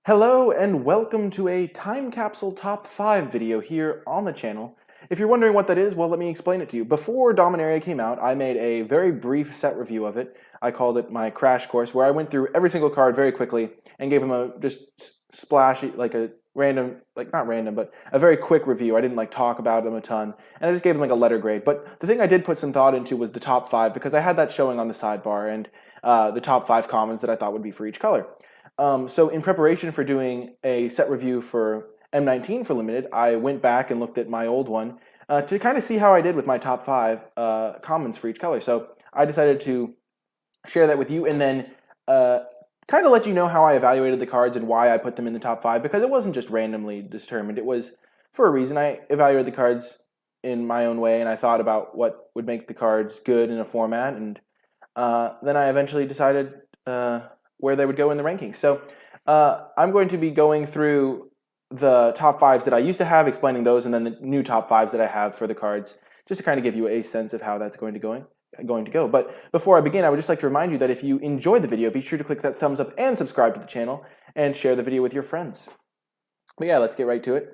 Hello and welcome to a Time Capsule Top 5 video here on the channel. If you're wondering what that is, well, let me explain it to you. Before Dominaria came out, I made a very brief set review of it. I called it my crash course, where I went through every single card very quickly and gave them a just splashy, like a random, like not random, but a very quick review. I didn't like talk about them a ton, and I just gave them like a letter grade. But the thing I did put some thought into was the top 5, because I had that showing on the sidebar, and the top 5 commons that I thought would be for each color. So in preparation for doing a set review for M19 for Limited, I went back and looked at my old one to kind of see how I did with my top 5 commons for each color. So I decided to share that with you and then kind of let you know how I evaluated the cards and why I put them in the top 5, because it wasn't just randomly determined. It was for a reason. I evaluated the cards in my own way, and I thought about what would make the cards good in a format, and then I eventually decided where they would go in the rankings. So I'm going to be going through the top 5s that I used to have, explaining those, and then the new top 5s that I have for the cards, just to kind of give you a sense of how that's going to go. But before I begin, I would just like to remind you that if you enjoyed the video, be sure to click that thumbs up and subscribe to the channel, and share the video with your friends. But yeah, let's get right to it.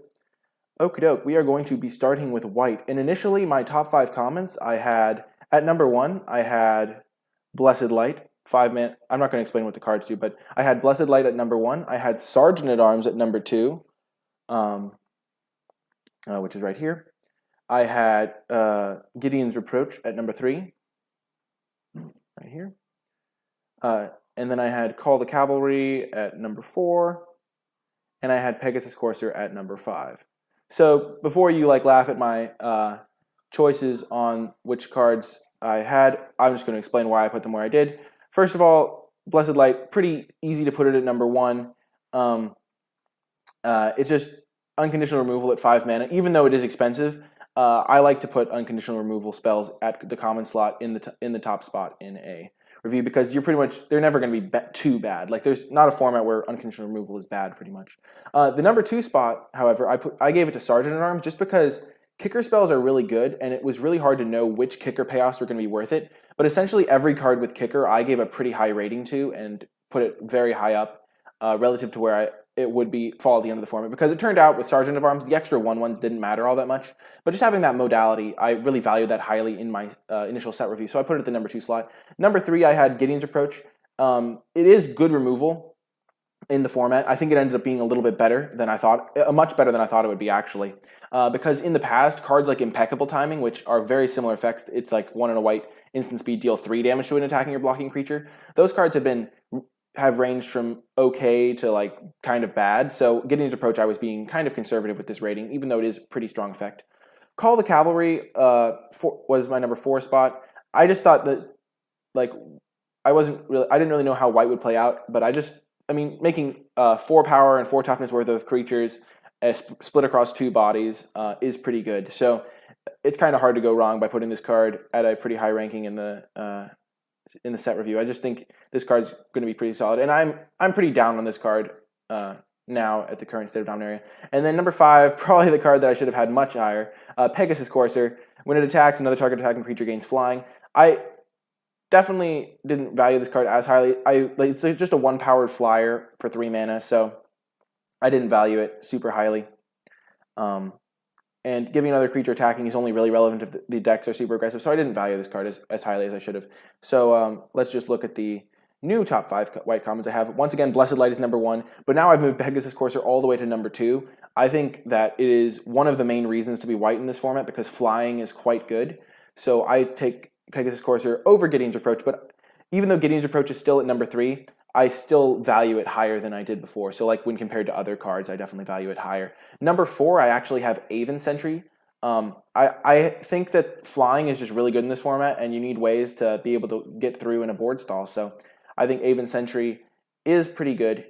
Okie doke, we are going to be starting with white. And initially, my top 5 commons, I had, at number 1, I had Blessed Light. 5-man. I'm not going to explain what the cards do, but I had Blessed Light at number 1. I had Sergeant at Arms at number 2, which is right here. I had Gideon's Reproach at number 3, right here. And then I had Call the Cavalry at number 4, and I had Pegasus Courser at number 5. So before you laugh at my choices on which cards I had, I'm just going to explain why I put them where I did. First of all, Blessed Light, pretty easy to put it at number 1. It's just unconditional removal at 5 mana. Even though it is expensive, I like to put unconditional removal spells at the common slot in the top spot in a review, because they're never going to be too bad. Like, there's not a format where unconditional removal is bad, pretty much. The number 2 spot, however, I gave it to Sergeant at Arms just because kicker spells are really good, and it was really hard to know which kicker payoffs were going to be worth it. But essentially every card with kicker I gave a pretty high rating to and put it very high up relative to where it would fall at the end of the format. Because it turned out with Sergeant of Arms, the extra 1/1s didn't matter all that much. But just having that modality, I really valued that highly in my initial set review. So I put it at the number 2 slot. Number 3, I had Gideon's Approach. It is good removal in the format. I think it ended up being a little bit better than I thought, much better than I thought it would be, actually. Because in the past, cards like Impeccable Timing, which are very similar effects, it's like 1 and a white, instant speed, deal 3 damage to an attacking or blocking creature. Those cards have ranged from okay to kind of bad. So Gideon's Approach, I was being kind of conservative with this rating, even though it is a pretty strong effect. Call the Cavalry was my number 4 spot. I just thought that I didn't really know how white would play out, but making 4 power and 4 toughness worth of creatures split across 2 bodies is pretty good. So it's kind of hard to go wrong by putting this card at a pretty high ranking in the set review. I just think this card's going to be pretty solid, and I'm pretty down on this card now at the current state of Dominaria. And then number 5, probably the card that I should have had much higher, Pegasus Courser. When it attacks, another target attacking creature gains flying. I definitely didn't value this card as highly. It's just a 1-powered flyer for 3 mana, so I didn't value it super highly. And giving another creature attacking is only really relevant if the decks are super aggressive, so I didn't value this card as highly as I should have. So let's just look at the new top 5 white commons I have. Once again, Blessed Light is number 1, but now I've moved Pegasus Courser all the way to number 2. I think that it is one of the main reasons to be white in this format, because flying is quite good. So I take Pegasus Courser over Gideon's Approach, but even though Gideon's Approach is still at number 3, I still value it higher than I did before. So when compared to other cards, I definitely value it higher. Number 4, I actually have Aven Sentry. I think that flying is just really good in this format, and you need ways to be able to get through in a board stall. So I think Aven Sentry is pretty good,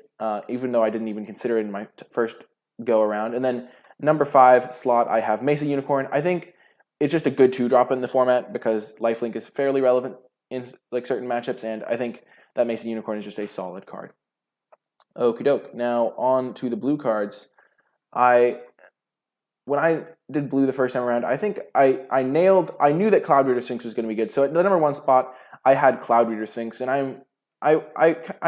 even though I didn't even consider it in my first go around. And then number 5 slot, I have Mesa Unicorn. I think it's just a good 2-drop in the format because lifelink is fairly relevant in certain matchups, and I think that Mesa Unicorn is just a solid card. Okie doke. Now on to the blue cards. When I did blue the first time around, I think I knew that Cloud Reader Sphinx was going to be good. So at the number 1 spot, I had Cloud Reader Sphinx, and I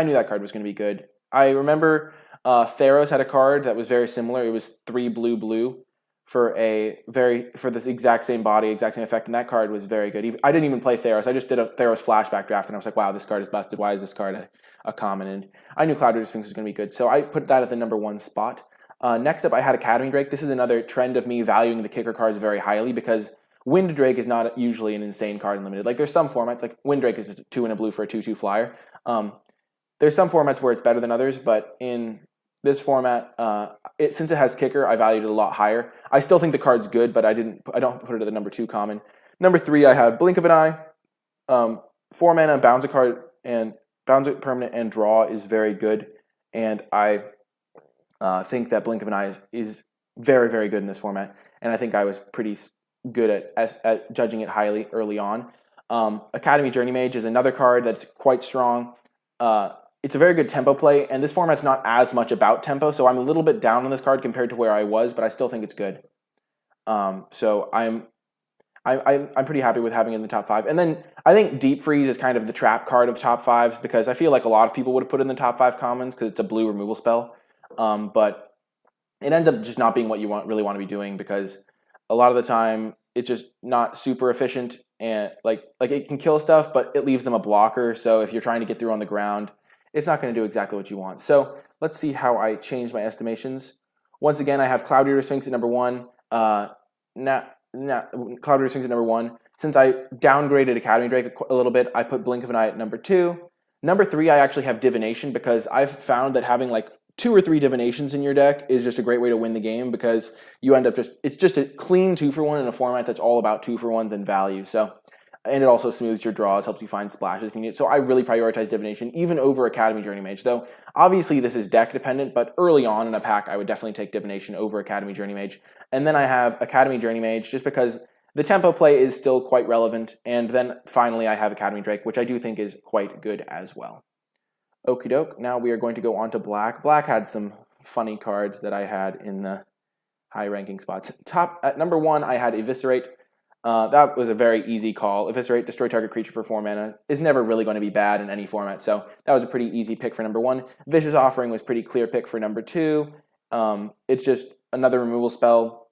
knew that card was going to be good. I remember Theros had a card that was very similar. It was 3 blue for this exact same body, exact same effect, and that card was very good. I didn't even play Theros. I just did a Theros flashback draft, and I was like, wow, this card is busted. Why is this card a common? And I knew Cloud Reader Sphinx was going to be good, so I put that at the number 1 spot. Next up, I had Academy Drake. This is another trend of me valuing the kicker cards very highly because Wind Drake is not usually an insane card in Limited. Like, there's some formats, like Wind Drake is a 2 and a blue for a 2/2 flyer. There's some formats where it's better than others, but in this format, since it has kicker, I valued it a lot higher. I still think the card's good, but I don't put it at the number 2 common. Number 3, I had Blink of an Eye. 4 mana, bounce a card, and bounce a permanent and draw is very good. And I think that Blink of an Eye is very, very good in this format. And I think I was pretty good at judging it highly early on. Academy Journey Mage is another card that's quite strong. It's a very good tempo play, and this format's not as much about tempo, so I'm a little bit down on this card compared to where I was, but I still think it's good. So I'm pretty happy with having it in the top 5. And then I think Deep Freeze is kind of the trap card of top 5s because I feel like a lot of people would have put it in the top 5 commons because it's a blue removal spell. But it ends up just not being what you really want to be doing because a lot of the time it's just not super efficient and like it can kill stuff, but it leaves them a blocker. So if you're trying to get through on the ground, it's not going to do exactly what you want. So let's see how I change my estimations. Once again, I have Cloud Reader Sphinx at number 1. Cloud Reader Sphinx at number 1. Since I downgraded Academy Drake a little bit, I put Blink of an Eye at number 2. Number 3, I actually have Divination because I've found that having like 2 or 3 divinations in your deck is just a great way to win the game because you end up it's just a clean 2-for-1 in a format that's all about 2-for-1s and value. So, and it also smooths your draws, helps you find splashes if you need it. So I really prioritize Divination even over Academy Journey Mage. Though obviously this is deck dependent, but early on in a pack I would definitely take Divination over Academy Journey Mage. And then I have Academy Journey Mage just because the tempo play is still quite relevant. And then finally I have Academy Drake, which I do think is quite good as well. Okie doke, now we are going to go on to Black. Black had some funny cards that I had in the high ranking spots. At number 1, I had Eviscerate. That was a very easy call. Eviscerate, destroy target creature for 4 mana, is never really going to be bad in any format, so that was a pretty easy pick for number 1. Vicious Offering was pretty clear pick for number 2. It's just another removal spell.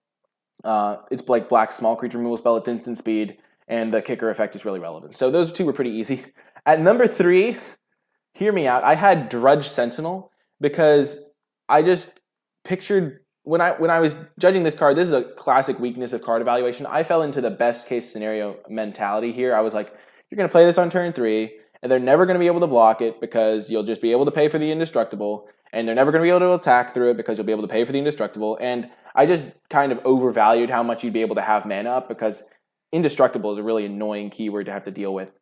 It's like Black's small creature removal spell, it's instant speed, and the kicker effect is really relevant. So those 2 were pretty easy. At number 3, hear me out, I had Drudge Sentinel because I just pictured when I was judging this card, this is a classic weakness of card evaluation. I fell into the best case scenario mentality here. I was like, you're going to play this on turn 3, and they're never going to be able to block it because you'll just be able to pay for the indestructible, and they're never going to be able to attack through it because you'll be able to pay for the indestructible. And I just kind of overvalued how much you'd be able to have mana up because indestructible is a really annoying keyword to have to deal with.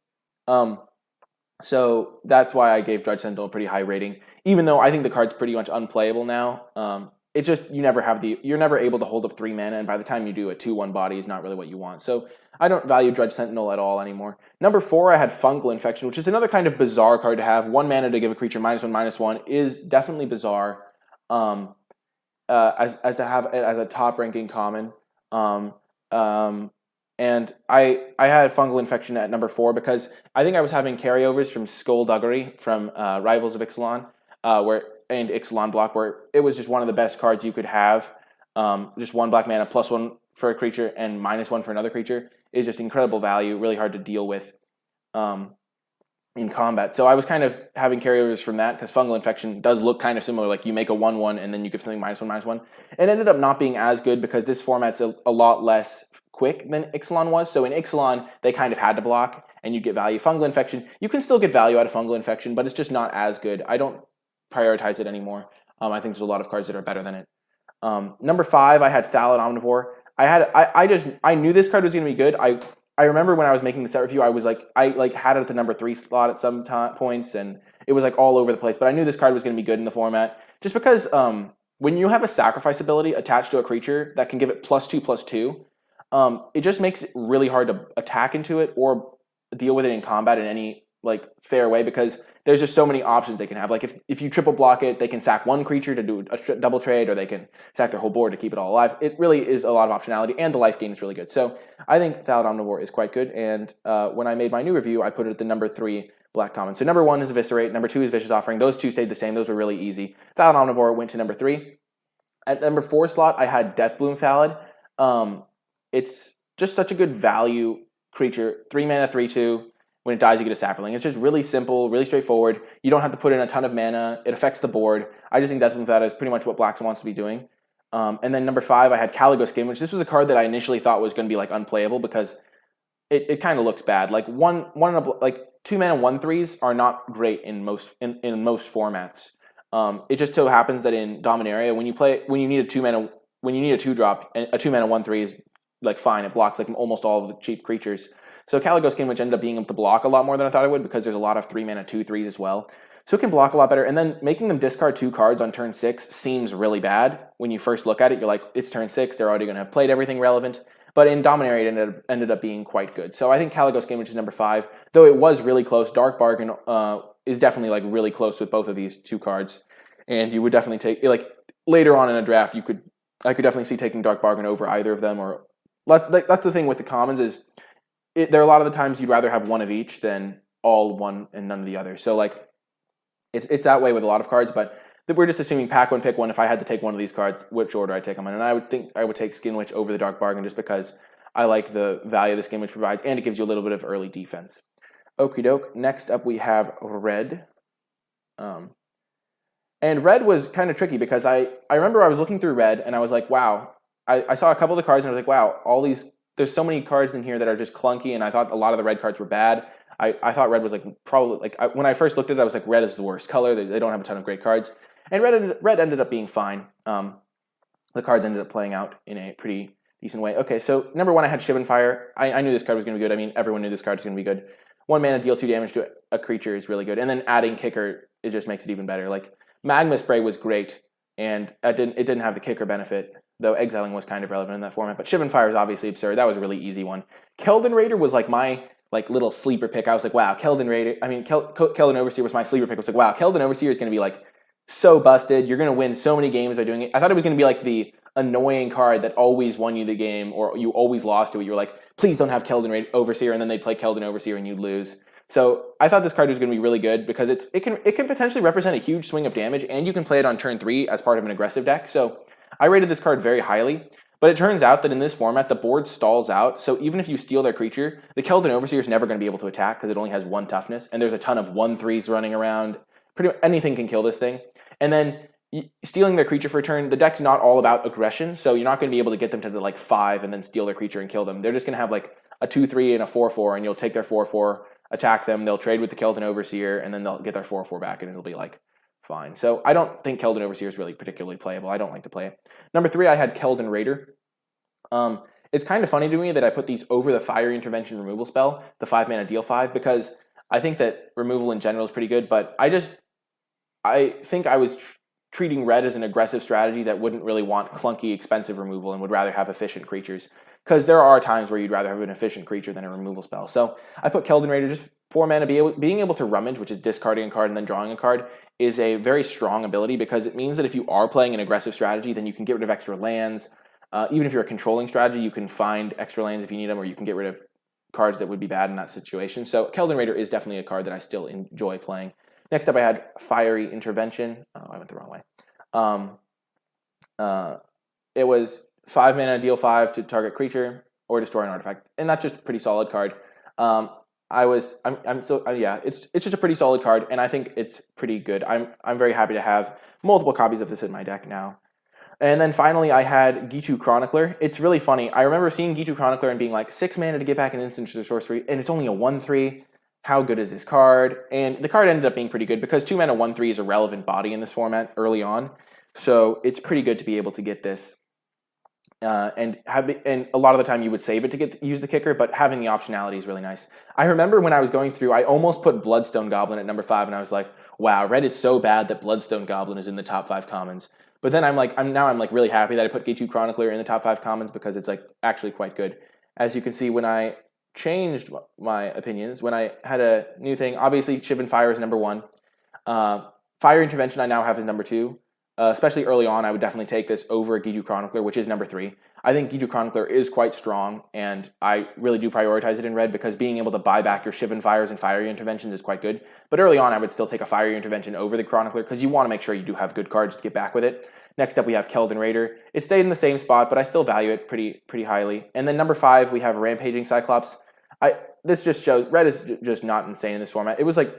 So that's why I gave Drudge Sentinel a pretty high rating, even though I think the card's pretty much unplayable now. It's just you're never able to hold up 3 mana, and by the time you do, a 2/1 body is not really what you want. So I don't value Drudge Sentinel at all anymore. Number 4, I had Fungal Infection, which is another kind of bizarre card to have. 1 mana to give a creature -1/-1 is definitely bizarre. As to have it as a top ranking common. And I had Fungal Infection at number 4 because I think I was having carryovers from Skullduggery from Rivals of Ixalan, and Ixalan block, where it was just one of the best cards you could have. Just 1 black mana +1 for a creature and -1 for another creature is just incredible value, really hard to deal with in combat. So I was kind of having carryovers from that because Fungal Infection does look kind of similar, like you make a 1/1 and then you give something -1/-1. It ended up not being as good because this format's a lot less quick than Ixalan was. So in Ixalan, they kind of had to block and you get value. Fungal Infection, you can still get value out of Fungal Infection, but it's just not as good. I don't prioritize it anymore. I think there's a lot of cards that are better than it. Number 5, I had Thallid Omnivore. I knew this card was going to be good. I remember when I was making the set review, I had it at the number 3 slot at some points, and it was like all over the place. But I knew this card was going to be good in the format, just because when you have a sacrifice ability attached to a creature that can give it +2/+2, it just makes it really hard to attack into it or deal with it in combat in any fair way because there's just so many options they can have. Like if you triple block it, they can sack 1 creature to do a double trade, or they can sack their whole board to keep it all alive. It really is a lot of optionality, and the life gain is really good. So I think Thallid Omnivore is quite good, and when I made my new review, I put it at the number 3, black commons. So number 1 is Eviscerate, number 2 is Vicious Offering. Those two stayed the same. Those were really easy. Thallid Omnivore went to number 3. At number 4 slot, I had Deathbloom Thallid. It's just such a good value creature. 3 mana, 3/2. When it dies, you get a Saproling. It's just really simple, really straightforward. You don't have to put in a ton of mana. It affects the board. I just think Deathbloom Thallid is pretty much what Black wants to be doing. And then number 5, I had Caligo Skin, which this was a card that I initially thought was going to be like unplayable because it kind of looks bad. Like 2 mana 1/3s are not great in most formats. It just so happens that in Dominaria, when you need a 2-drop, a 2 mana 1/3 is like fine. It blocks like almost all of the cheap creatures. So Caligo Skin, which ended up being able to block a lot more than I thought it would because there's a lot of 3 mana 2/3s as well. So it can block a lot better. And then making them discard 2 cards on turn 6 seems really bad. When you first look at it, you're like, it's turn 6. They're already going to have played everything relevant. But in Dominaria, it ended up being quite good. So I think Caligo Skin, which is number 5, though it was really close. Dark Bargain is definitely like really close with both of these 2 cards. And you would definitely take, like later on in a draft, I could definitely see taking Dark Bargain over either of them. Or that's the thing with the commons is there are a lot of the times you'd rather have one of each than all one and none of the other. So like it's that way with a lot of cards, but we're just assuming pack one, pick one. If I had to take one of these cards, which order I'd take them in. And I would think I would take Skin Witch over the Dark Bargain just because I like the value the Skin Witch provides, and it gives you a little bit of early defense. Okie doke. Next up we have Red. And Red was kind of tricky because I remember I was looking through Red and I was like, wow. I saw a couple of the cards and I was like, wow, there's so many cards in here that are just clunky, and I thought a lot of the red cards were bad. I thought Red was like probably when I first looked at it, I was like, Red is the worst color. They don't have a ton of great cards. And Red ended up being fine. The cards ended up playing out in a pretty decent way. Okay, so number 1, I had Shivan Fire. I knew this card was going to be good. I mean, everyone knew this card was going to be good. 1 mana, deal 2 damage to a creature is really good. And then adding Kicker, it just makes it even better. Like Magma Spray was great, and it didn't have the Kicker benefit, though exiling was kind of relevant in that format. But Shivan Fire is obviously absurd. That was a really easy one. Keldon Raider was like my little sleeper pick. I was like, wow, Keldon Overseer was my sleeper pick. I was like, wow, Keldon Overseer is going to be like so busted. You're going to win so many games by doing it. I thought it was going to be like the annoying card that always won you the game, or you always lost to it. You were like, please don't have Keldon Overseer, and then they'd play Keldon Overseer and you'd lose. So I thought this card was going to be really good because it can potentially represent a huge swing of damage, and you can play it on turn 3 as part of an aggressive deck. So I rated this card very highly. But it turns out that in this format, the board stalls out. So even if you steal their creature, the Keldon Overseer is never going to be able to attack because it only has 1 toughness, and there's a ton of 1/3s running around. Pretty much anything can kill this thing. And then stealing their creature for a turn, the deck's not all about aggression, so you're not going to be able to get them to the 5 and then steal their creature and kill them. They're just going to have like a 2/3 and a 4/4, and you'll take their 4/4, attack them, they'll trade with the Keldon Overseer, and then they'll get their 4/4 back, and it'll be like fine. So I don't think Keldon Overseer is really particularly playable. I don't like to play it. Number 3, I had Keldon Raider. It's kind of funny to me that I put these over the Fiery Intervention removal spell, the 5 mana deal 5, because I think that removal in general is pretty good, but I think I was treating Red as an aggressive strategy that wouldn't really want clunky, expensive removal and would rather have efficient creatures, because there are times where you'd rather have an efficient creature than a removal spell. So I put Keldon Raider, just 4 mana. Being able to rummage, which is discarding a card and then drawing a card, is a very strong ability, because it means that if you are playing an aggressive strategy, then you can get rid of extra lands. Even if you're a controlling strategy, you can find extra lands if you need them, or you can get rid of cards that would be bad in that situation. So Keldon Raider is definitely a card that I still enjoy playing. Next up, I had Fiery Intervention. Oh, I went the wrong way. It was 5 mana, deal 5 to target creature or destroy an artifact, and that's just a pretty solid card. It's just a pretty solid card, and I think it's pretty good. I'm very happy to have multiple copies of this in my deck now. And then finally, I had Gitu Chronicler. It's really funny. I remember seeing Gitu Chronicler and being like, 6 mana to get back an instant to sorcery, and it's only a 1/3. How good is this card? And the card ended up being pretty good because 2 mana 1/3 is a relevant body in this format early on. So it's pretty good to be able to get this. And a lot of the time you would save it to use the kicker, but having the optionality is really nice. I remember when I was going through, I almost put Bloodstone Goblin at number 5, and I was like, wow, Red is so bad that Bloodstone Goblin is in the top 5 commons. But then I'm really happy that I put Gitu Chronicler in the top 5 commons, because it's like actually quite good. As you can see, when I changed my opinions, when I had a new thing, obviously Shivan Fire is number 1. Fire Intervention I now have as number 2. Especially early on, I would definitely take this over Gitu Chronicler, which is number 3. I think Giju Chronicler is quite strong, and I really do prioritize it in red because being able to buy back your Shivan Fires and Fiery Interventions is quite good. But early on, I would still take a Fiery Intervention over the Chronicler because you want to make sure you do have good cards to get back with it. Next up, we have Keldon Raider. It stayed in the same spot, but I still value it pretty highly. And then number 5, we have Rampaging Cyclops. This just shows red is just not insane in this format. It was like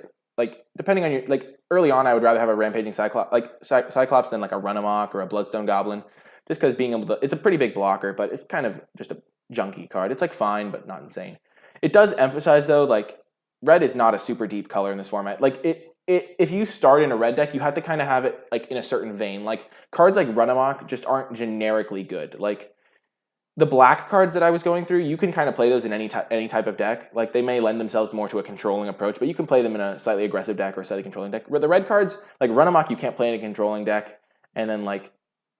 depending on your early on, I would rather have a Rampaging Cyclops than like a Runamok or a Bloodstone Goblin. Just because being able to, it's a pretty big blocker, but it's kind of just a junky card. It's like fine, but not insane. It does emphasize though, like red is not a super deep color in this format. Like if you start in a red deck, you have to kind of have it like in a certain vein. Like cards like Runamok just aren't generically good. Like the black cards that I was going through, you can kind of play those in any type of deck. Like they may lend themselves more to a controlling approach, but you can play them in a slightly aggressive deck or a slightly controlling deck. Where the red cards, like Runamok, you can't play in a controlling deck, and then like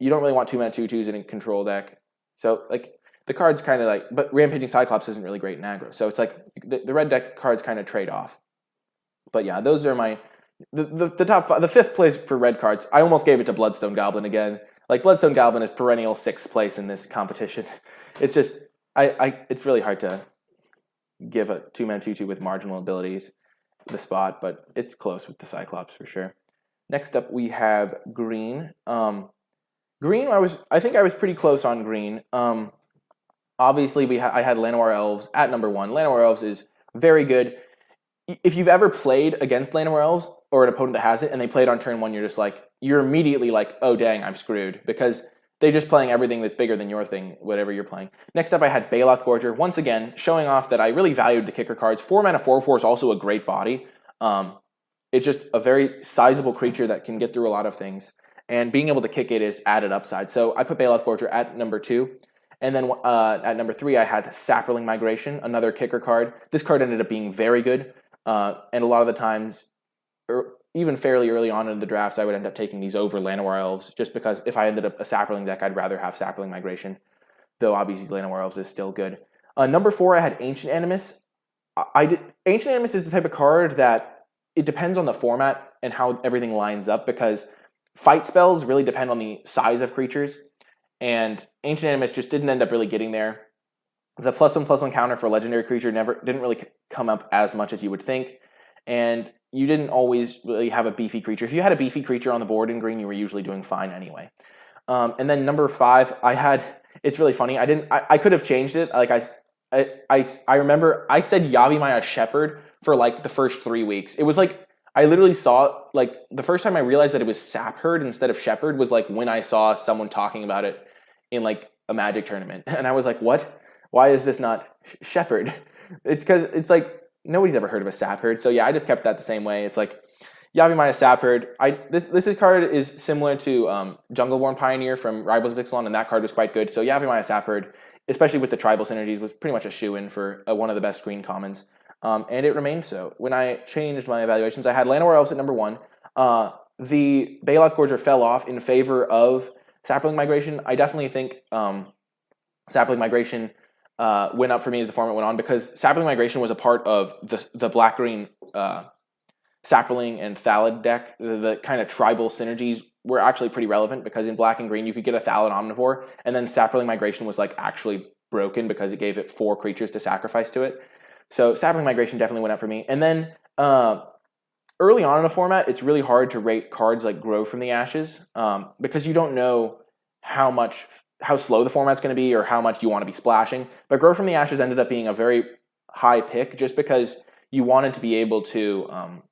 you don't really want 2-mana 2/2s in a control deck. So like the cards kind of like, but Rampaging Cyclops isn't really great in aggro. So it's like the red deck cards kind of trade off. But yeah, those are my the top 5, the 5th place for red cards. I almost gave it to Bloodstone Goblin again. Like Bloodstone Goblin is perennial 6th place in this competition. It's just it's really hard to give a 2-mana 2/2 with marginal abilities the spot, but it's close with the Cyclops for sure. Next up we have green. Green, I think I was pretty close on green. Obviously, I had Llanowar Elves at number 1. Llanowar Elves is very good. If you've ever played against Llanowar Elves or an opponent that has it, and they played on turn 1, you're immediately like, oh dang, I'm screwed, because they're just playing everything that's bigger than your thing, whatever you're playing. Next up, I had Baloth Gorger, once again showing off that I really valued the kicker cards. 4-mana 4/4 is also a great body. It's just a very sizable creature that can get through a lot of things. And being able to kick it is added upside. So I put Baloth Gorger at number 2. And then at number 3, I had Sapperling Migration, another kicker card. This card ended up being very good. And a lot of the times, even fairly early on in the drafts, I would end up taking these over Llanowar Elves, just because if I ended up a Sapperling deck, I'd rather have Sapperling Migration. Though obviously Llanowar Elves is still good. Number 4, I had Ancient Animus. Ancient Animus is the type of card that it depends on the format and how everything lines up, because fight spells really depend on the size of creatures, and Ancient Animus just didn't end up really getting there. The +1/+1 counter for a legendary creature didn't really come up as much as you would think, and you didn't always really have a beefy creature. If you had a beefy creature on the board in green, you were usually doing fine anyway. And then number 5, it's really funny. I could have changed it. Like I remember I said Yavimaya Shepherd for like the first 3 weeks. It was like I literally saw, like, the first time I realized that it was Sapherd instead of Shepherd was, like, when I saw someone talking about it in, like, a Magic tournament. And I was like, what? Why is this not Shepherd? It's because it's, like, nobody's ever heard of a Sapherd. So, yeah, I just kept that the same way. It's, like, Yavimaya Sapherd. This card is similar to Jungleborn Pioneer from Rivals of Ixalan, and that card was quite good. So, Yavimaya Sapherd, especially with the tribal synergies, was pretty much a shoo-in for one of the best green commons. And it remained so. When I changed my evaluations, I had Llanowar Elves at number 1. The Baloth Gorger fell off in favor of Sapperling Migration. I definitely think Sapperling Migration went up for me as the format went on, because Sapperling Migration was a part of the black-green Sapperling and Thallid deck. The kind of tribal synergies were actually pretty relevant, because in black and green you could get a Thallid Omnivore, and then Sapperling Migration was like actually broken because it gave it 4 creatures to sacrifice to it. So Sapperling Migration definitely went up for me. And then early on in a format, it's really hard to rate cards like Grow from the Ashes, because you don't know how slow the format's going to be or how much you want to be splashing. But Grow from the Ashes ended up being a very high pick, just because you wanted to be able to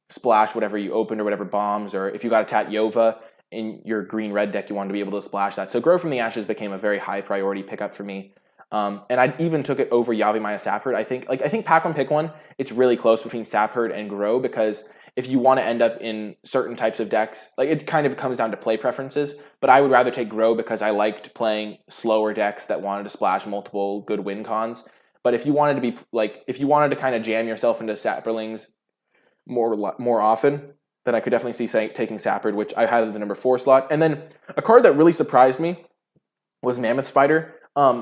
splash whatever you opened or whatever bombs, or if you got a Tatyova in your green-red deck, you wanted to be able to splash that. So Grow from the Ashes became a very high priority pickup for me. And I even took it over Yavimaya Sapherd. I think pack one, pick one. It's really close between Sapherd and Grow, because if you want to end up in certain types of decks, like, it kind of comes down to play preferences. But I would rather take Grow because I liked playing slower decks that wanted to splash multiple good win cons. But if you wanted to kind of jam yourself into Sapperlings more often, then I could definitely see taking Sapherd, which I had at the number 4 slot. And then a card that really surprised me was Mammoth Spider.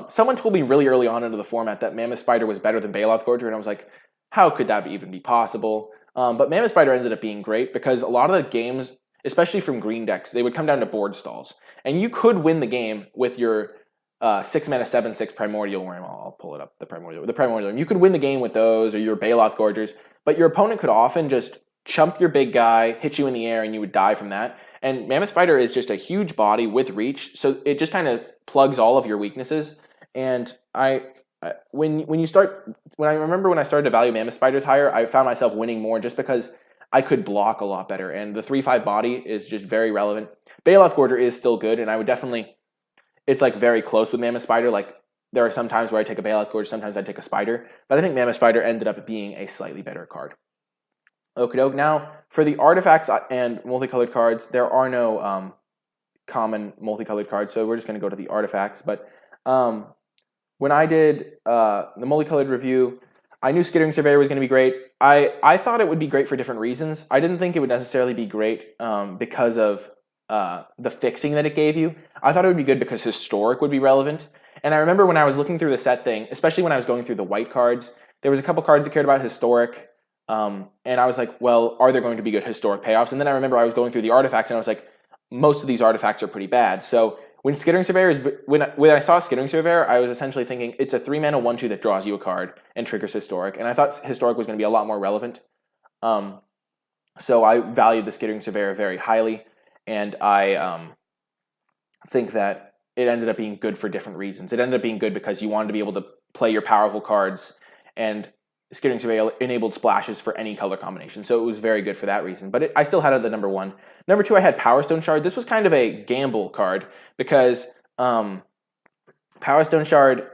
Someone told me really early on into the format that Mammoth Spider was better than Baloth Gorger, and I was like, how could that even be possible? But Mammoth Spider ended up being great, because a lot of the games, especially from green decks, they would come down to board stalls. And you could win the game with your 6 mana 7/6 Primordial Worm. I'll pull it up. The Primordial Worm. You could win the game with those, or your Baloth Gorgers, but your opponent could often just chump your big guy, hit you in the air, and you would die from that. And Mammoth Spider is just a huge body with reach, so it just kind of plugs all of your weaknesses. And when I remember when I started to value Mammoth Spiders higher, I found myself winning more just because I could block a lot better, and the 3/5 body is just very relevant. Baloth Gorger is still good, and I would definitely. It's like very close with Mammoth Spider. Like there are some times where I take a Baloth Gorge, sometimes I take a Spider, but I think Mammoth Spider ended up being a slightly better card. Okie doke. Now for the artifacts and multicolored cards, there are no common multicolored cards, so we're just going to go to the artifacts. But when I did the multicolored review, I knew Skittering Surveyor was going to be great. I thought it would be great for different reasons. I didn't think it would necessarily be great because of the fixing that it gave you. I thought it would be good because Historic would be relevant. And I remember when I was looking through the set thing, especially when I was going through the white cards, there was a couple cards that cared about Historic. And I was like, well, are there going to be good Historic payoffs? And then I remember I was going through the artifacts and I was like, most of these artifacts are pretty bad. So when Skittering Surveyor when I saw Skittering Surveyor, I was essentially thinking it's a 3-mana 1/2 that draws you a card and triggers Historic. And I thought Historic was going to be a lot more relevant. So I valued the Skittering Surveyor very highly. And I think that it ended up being good for different reasons. It ended up being good because you wanted to be able to play your powerful cards, and Skittering Surveyor enabled splashes for any color combination. So it was very good for that reason. But I still had it at the number 1. Number 2, I had Power Stone Shard. This was kind of a gamble card because Power Stone Shard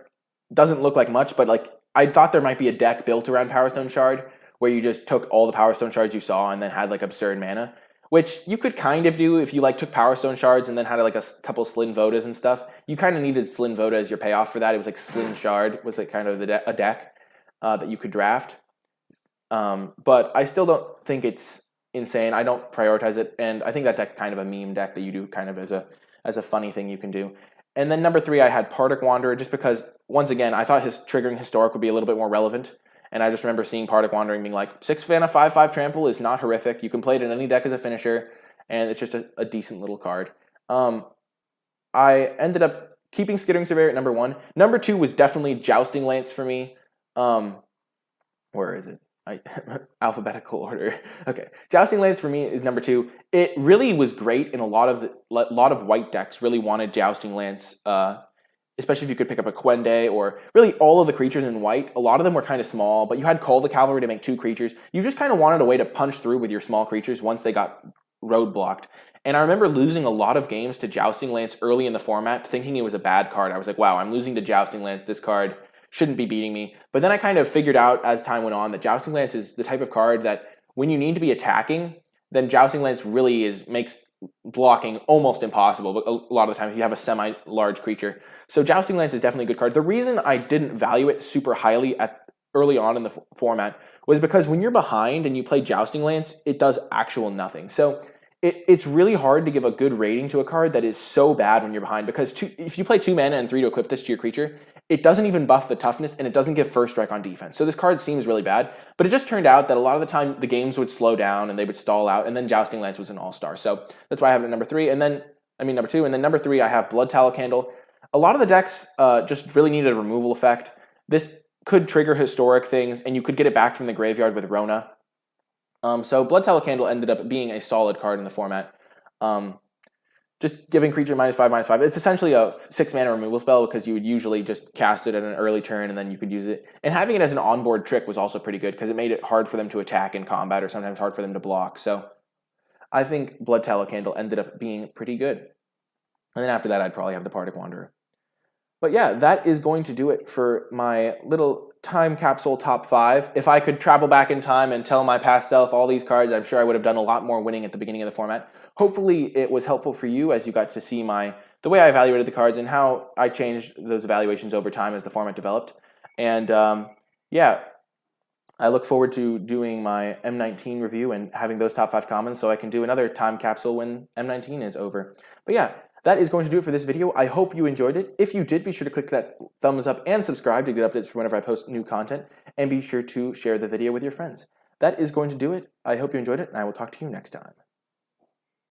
doesn't look like much, but like I thought there might be a deck built around Power Stone Shard where you just took all the Power Stone Shards you saw and then had like absurd mana. Which you could kind of do if you like took Power Stone Shards and then had like a couple Slin Vodas and stuff. You kind of needed Slin Voda as your payoff for that. It was like Slin Shard was like kind of a deck that you could draft. But I still don't think it's insane. I don't prioritize it, and I think that deck's kind of a meme deck that you do kind of as a funny thing you can do. And then number 3, I had Partic Wanderer just because once again I thought his triggering Historic would be a little bit more relevant. And I just remember seeing Partic Wandering being like, 6 mana, 5/5 trample is not horrific. You can play it in any deck as a finisher, and it's just a decent little card. I ended up keeping Skittering Surveyor at number 1. Number 2 was definitely Jousting Lance for me. Where is it? Alphabetical order. Okay, Jousting Lance for me is number 2. It really was great in a lot of white decks. Really wanted Jousting Lance. Especially if you could pick up a Quende or really all of the creatures in white. A lot of them were kind of small, but you had Call the Cavalry to make 2 creatures. You just kind of wanted a way to punch through with your small creatures once they got roadblocked. And I remember losing a lot of games to Jousting Lance early in the format, thinking it was a bad card. I was like, wow, I'm losing to Jousting Lance. This card shouldn't be beating me. But then I kind of figured out as time went on that Jousting Lance is the type of card that when you need to be attacking, then Jousting Lance really makes blocking almost impossible, but a lot of the time if you have a semi-large creature. So Jousting Lance is definitely a good card. The reason I didn't value it super highly early on in the format was because when you're behind and you play Jousting Lance, it does actual nothing. So it's really hard to give a good rating to a card that is so bad when you're behind, because if you play 2 mana and 3 to equip this to your creature, it doesn't even buff the toughness, and it doesn't give first strike on defense. So this card seems really bad, but it just turned out that a lot of the time the games would slow down and they would stall out, and then Jousting Lance was an all-star. So that's why I have it at number 3, number 2, and then number 3 I have Blood Tallow Candle. A lot of the decks just really needed a removal effect. This could trigger Historic things, and you could get it back from the graveyard with Rona. So Blood Tallow Candle ended up being a solid card in the format. Just giving creature -5/5. It's essentially a 6 mana removal spell because you would usually just cast it at an early turn and then you could use it. And having it as an onboard trick was also pretty good because it made it hard for them to attack in combat or sometimes hard for them to block. So I think Blood Tallow Candle ended up being pretty good. And then after that, I'd probably have the Partic Wanderer. But yeah, that is going to do it for my little time capsule top 5. If I could travel back in time and tell my past self all these cards, I'm sure I would have done a lot more winning at the beginning of the format. Hopefully it was helpful for you as you got to see the way I evaluated the cards and how I changed those evaluations over time as the format developed. And yeah, I look forward to doing my M19 review and having those top 5 commons so I can do another time capsule when M19 is over. But yeah, that is going to do it for this video. I hope you enjoyed it. If you did, be sure to click that thumbs up and subscribe to get updates for whenever I post new content. And be sure to share the video with your friends. That is going to do it. I hope you enjoyed it, and I will talk to you next time.